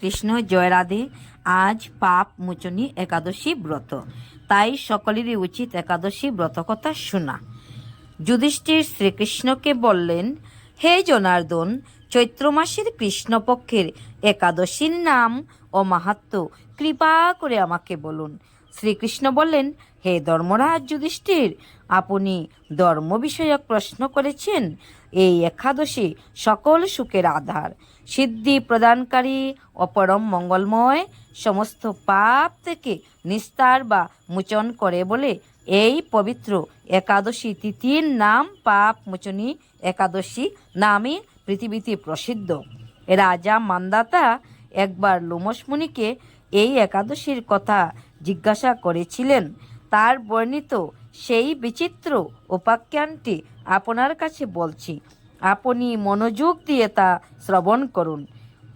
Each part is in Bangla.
কৃষ্ণ জয় রাধে। আজ পাপ মোচনী একাদশী ব্রত, তাই সকলেরই উচিত একাদশী ব্রত কথা শোনা। যুধিষ্ঠির শ্রীকৃষ্ণকে বললেন, হে জনার্দন, চৈত্র মাসের কৃষ্ণপক্ষের একাদশীর নাম ও মাহাত্ম্য কৃপা করে আমাকে বলুন। শ্রীকৃষ্ণ বললেন, হে ধর্মরাজ যুধিষ্ঠির, আপনি ধর্ম বিষয়ক প্রশ্ন করেছেন। এই একাদশী সকল সুখের আধার, সিদ্ধি প্রদানকারী ও পরম মঙ্গলময়, সমস্ত পাপ থেকে নিস্তার বা মোচন করে বলে এই পবিত্র একাদশী তিথির নাম পাপ মোচনী একাদশী নামে পৃথিবীতে প্রসিদ্ধ। রাজা মান্দাতা একবার লোমশ মুনিকে এই একাদশীর কথা জিজ্ঞাসা করেছিলেন। তার বর্ণিত সেই বিচিত্র উপাখ্যানটি আপনার কাছে বলছি, আপনি মনোযোগ দিয়ে তা শ্রবণ করুন।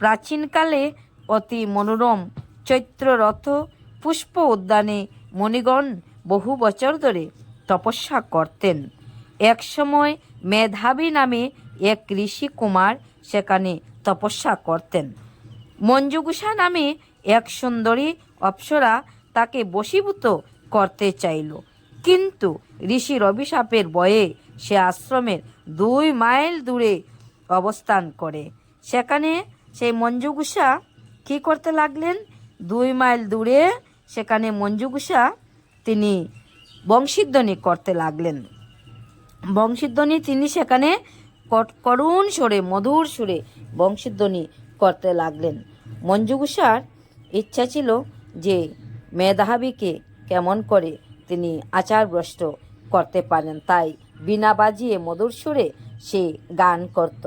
প্রাচীনকালে অতি মনোরম চৈত্ররথ পুষ্প উদ্যানে মুনিগণ বহু বছর ধরে তপস্যা করতেন। এক সময় মেধাবী নামে এক ঋষি কুমার সেখানে তপস্যা করতেন। মঞ্জুগুষা নামে এক সুন্দরী অপ্সরা তাকে বশীভূত করতে চাইল, কিন্তু ঋষির অভিশাপের ভয়ে সে আশ্রমের 2 মাইল দূরে অবস্থান করে। সেখানে সেই মঞ্জুগুষা কী করতে লাগলেন? 2 মাইল দূরে সেখানে মঞ্জুগুষা তিনি বংশীধ্বনি করতে লাগলেন। বংশীধ্বনি তিনি সেখানে করুণ সুরে, মধুর সুরে বংশীধ্বনি করতে লাগলেন। মঞ্জুগুষার ইচ্ছা ছিল যে মেধাবীকে কেমন করে তিনি আচারভ্রষ্ট করতে পারেন, তাই বীণা বাজিয়ে মধুর সুরে সে গান করত।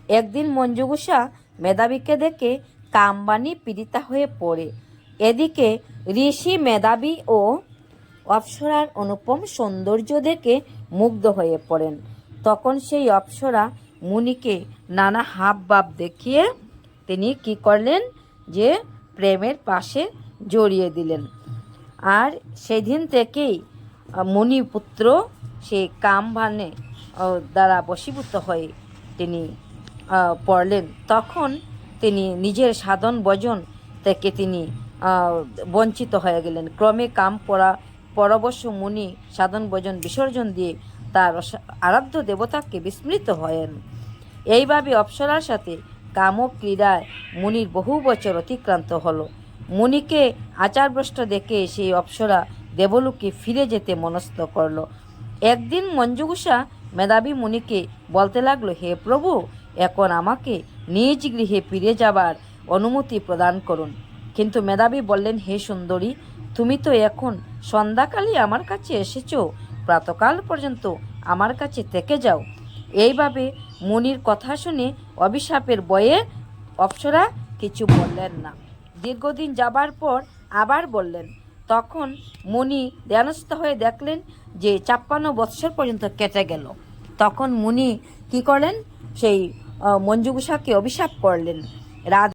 একদিন মঞ্জুগুষা মেধাবীকে দেখে কামবাণী পীড়িতা হয়ে পড়ে। এদিকে ঋষি মেধাবী ও অপ্সরার অনুপম সৌন্দর্য দেখে মুগ্ধ হয়ে পড়েন। তখন সেই অপ্সরা মুনিকে নানা হাবভাব দেখিয়ে তিনি কি করলেন, যে প্রেমের পাশে জড়িয়ে দিলেন। আর সেদিন থেকেই মুনিপুত্র সেই কামবাণে দ্বারা বশীভূত হয়ে তিনি পড়লেন। তখন তিনি নিজের সাধন ভজন থেকে তিনি বঞ্চিত হয়ে গেলেন। ক্রমে কাম পরবশ মুনি সাধন ভজন বিসর্জন দিয়ে তার আরাধ্য দেবতাকে বিস্মৃত হয়েন। এইভাবে অপ্সরার সাথে কামক ক্রীড়ায় মুনির বহু বছর অতিক্রান্ত হলো। মুনিকে আচারভ্রষ্ট দেখে সেই অপ্সরা দেবলোকে ফিরে যেতে মনস্থ করল। একদিন মঞ্জুগুষা মেধাবী মুনিকে বলতে লাগলো, হে প্রভু, এখন আমাকে নিজ গৃহে ফিরে যাবার অনুমতি প্রদান করুন। কিন্তু মেধাবী বললেন, হে সুন্দরী, তুমি তো এখন সন্ধ্যাকালে আমার কাছে এসেছ, প্রাতকাল পর্যন্ত আমার কাছে থেকে যাও। এইভাবে মুনির কথা শুনে অভিশাপের ভয়ে অপ্সরা কিছু বললেন না। দীর্ঘদিন যাবার পর আবার বললেন। তখন মুনি ধ্যানস্থ হয়ে দেখলেন যে 56 বৎসর পর্যন্ত কেটে গেল। তখন মুনি কি করলেন, সেই মঞ্জুগুষাকে অভিশাপ করলেন।